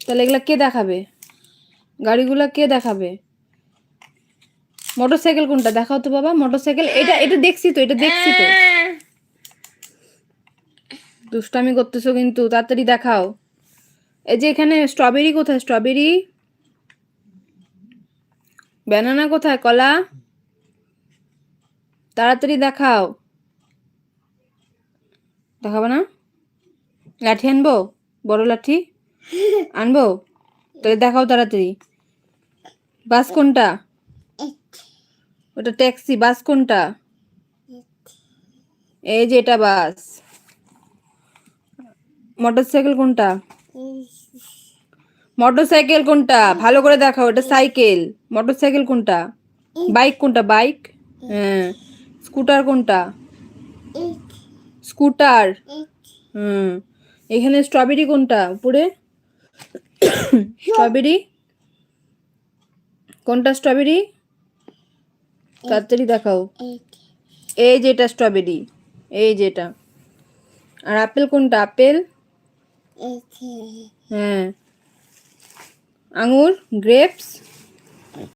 তাহলে এগুলা কে দেখাবে? গাড়িগুলা কে দেখাবে? মোটরসাইকেল কোনটা দেখাও তো বাবা। মোটরসাইকেল এটা দেখছি তো, এটা দেখছি তো। দুষ্টামি করতেছো কিন্তু, তাড়াতাড়ি দেখাও। এই যে এখানে স্ট্রবেরি কোথায়? স্ট্রবেরি। ব্যানানা কোথায়? কলা। তাড়াতাড়ি দেখাও। দেখাবো না? লাঠি আনবো? বড় লাঠি আনবো? তাহলে দেখাও তাড়াতাড়ি। বাস কোনটা? ওটা ট্যাক্সি। বাস কোনটা? এই যে এটা বাস। মোটরসাইকেল কোনটা? মোটরসাইকেল কোনটা? ভালো করে দেখাও। এটা সাইকেল। মোটরসাইকেল কোনটা? বাইক কোনটা? বাইক। হ্যাঁ। স্কুটার কোনটা? স্কুটার। হুম। এখানে স্ট্রবেরি কোনটা? উপরে স্ট্রবেরি কোনটা? স্ট্রবেরি তাড়াতাড়ি দেখাও। এই যে এটা স্ট্রবেরি। এই যে এটা। আর আপেল কোনটা? আপেল। হ্যাঁ। আঙুর গ্রেপস।